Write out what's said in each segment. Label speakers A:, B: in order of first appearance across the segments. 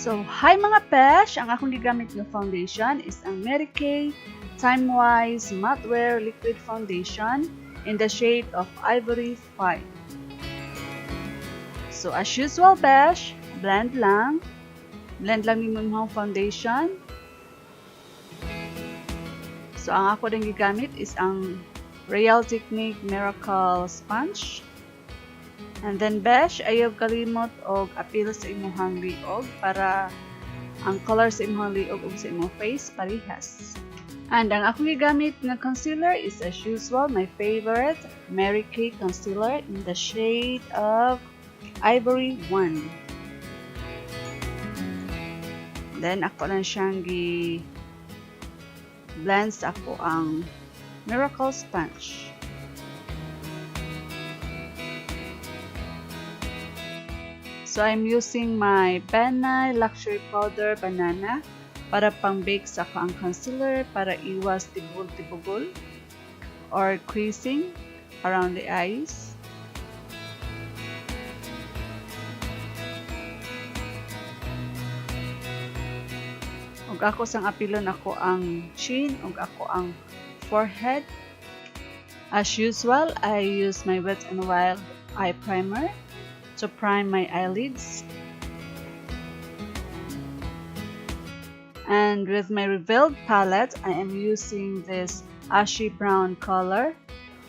A: So, hi mga pesh! Ang akong gigamit ng foundation is ang Mary Kay Time-Wise Matte Wear Liquid Foundation in the shade of Ivory 5. So, as usual pesh, blend lang. Blend lang ni mong foundation. So, ang ako din gigamit is ang Real Technique Miracle Sponge. And then besh, ayaw kalimot og apil sa imuhang liog para ang color sa imuhang liog ug sa imong face parehas. And ang akong gigamit nga concealer is as usual my favorite Mary Kay concealer in the shade of Ivory 1. Then ako lang siyang blend sa ako ang Miracle Sponge. So, I'm using my Benai Luxury Powder Banana para pang-bake sa ako ang concealer para iwas tibul-tibugol or creasing around the eyes. Ug ako sang apilon ako ang chin ug ako ang forehead. As usual, I use my Wet n Wild eye primer to prime my eyelids. And with my Revealed palette, I am using this ashy brown color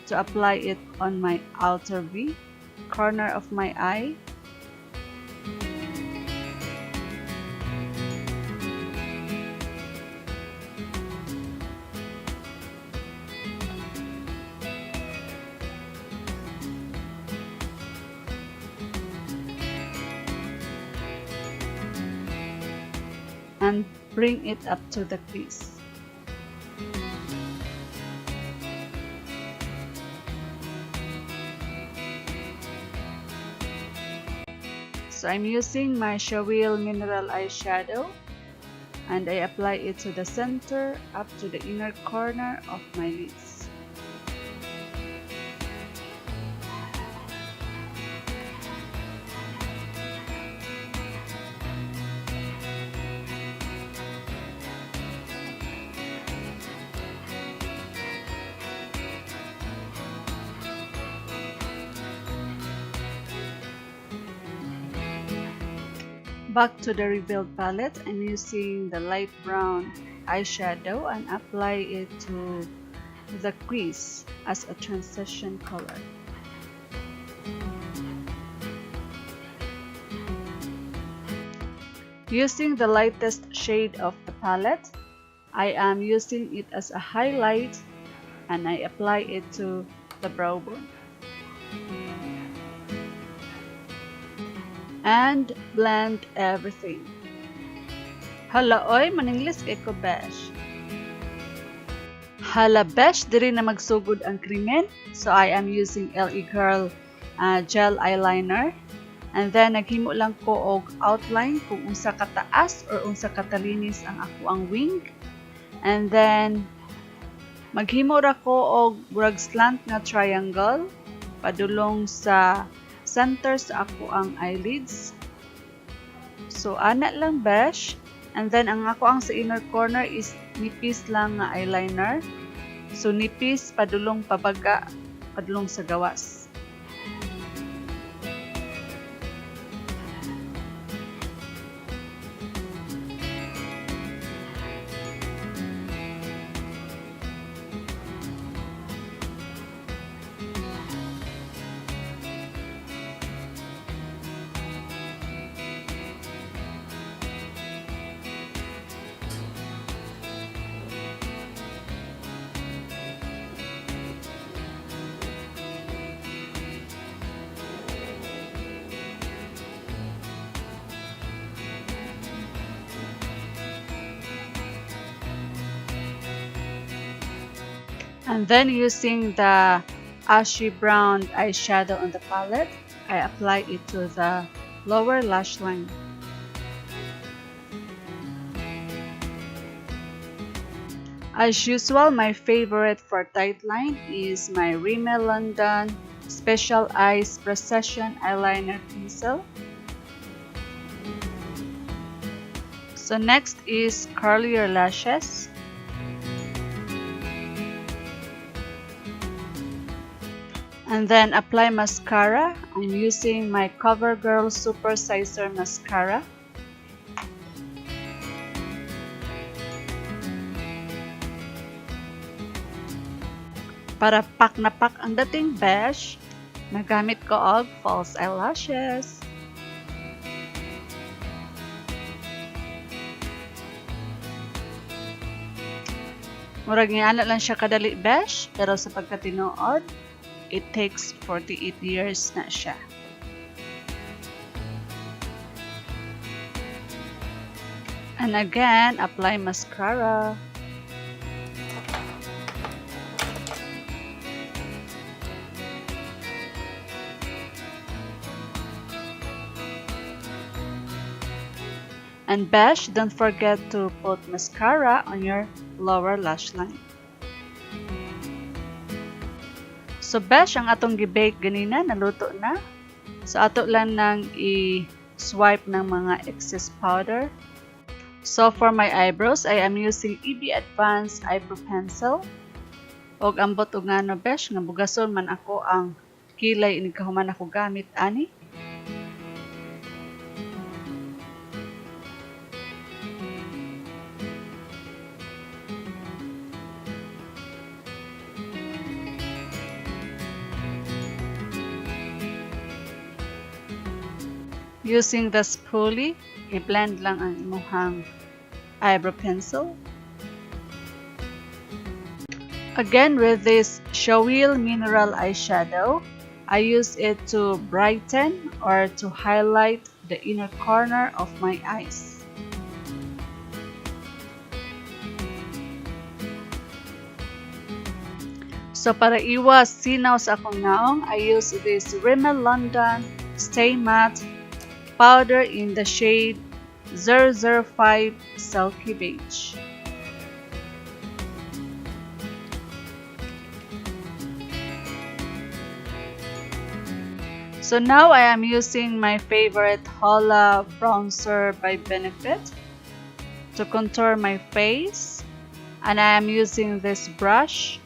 A: to apply it on my outer V, corner of my eye. And bring it up to the crease. So I'm using my Shawil Mineral Eyeshadow and I apply it to the center up to the inner corner of my lids. Back to the Revealed palette, I'm using the light brown eyeshadow and apply it to the crease as a transition color. Using the lightest shade of the palette, I am using it as a highlight and I apply it to the brow bone. And blend everything. Hala oy, maninglis kay ko besh. Hala besh, diri na magsugod ang krimen. So I am using LE Girl gel eyeliner. And then naghimo lang ko og outline kung unsa kataas or unsa katalinis ang ako ang wing. And then maghimo ra ko og brag slant nga triangle padulong sa center sa ako ang eyelids. So, ana lang besh. And then, ang ako ang sa inner corner is nipis lang nga eyeliner. So, nipis, padulong pabaga, padulong sa gawas. And then using the ashy brown eyeshadow on the palette, I apply it to the lower lash line. As usual, my favorite for tight line is my Rimmel London Special Eyes Precision Eyeliner Pencil. So next is curl your lashes. And then apply mascara. I'm using my CoverGirl Super Sizer Mascara. Para pak na pak ang dating besh, nagamit ko og false eyelashes. Murag nga lang siya kadali besh, pero sa pagkatinuod, it takes 48 years na siya. And again, apply mascara. And besh, don't forget to put mascara on your lower lash line. So besh, ang atong gibake ganina, naluto na. So ato lang nang i-swipe ng mga excess powder. So for my eyebrows, I am using EB Advanced Eyebrow Pencil. Og ambot og ngano besh, nga bugason man ako ang kilay ini kahuman ako gamit ani. Using the spoolie, i-blend lang ang imuhang eyebrow pencil. Again, with this Showil Mineral Eyeshadow, I use it to brighten or to highlight the inner corner of my eyes. So para iwas sinaw sa akong naong, I use this Rimmel London Stay Matte powder in the shade 005 Silky Beige. So now I am using my favorite Holla bronzer by Benefit to contour my face, and I am using this brush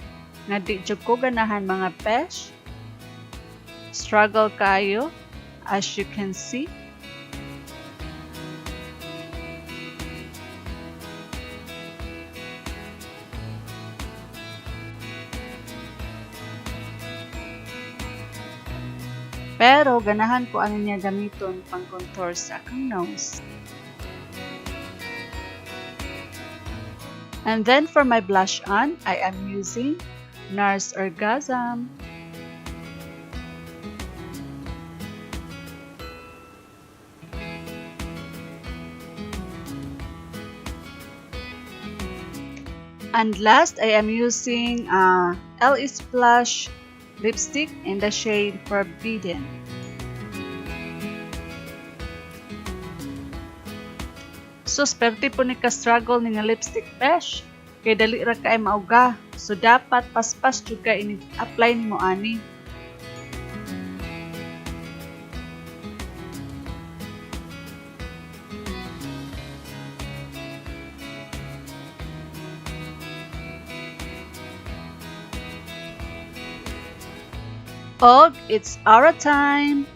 A: na di jud ko ganahan mga besh. Struggle kayo, as you can see. Pero ganahan ko ano niya gamiton pang contour sa akong nose. And then for my blush on, I am using NARS Orgasm. And last, I am using LE Splash lipstick in the shade Forbidden. So, sperte po ni ka-struggle ni nga lipstick besh. Kay dali ra kay mauga. So, dapat paspas jud ka ini-apply nimo ani. Og, it's our time!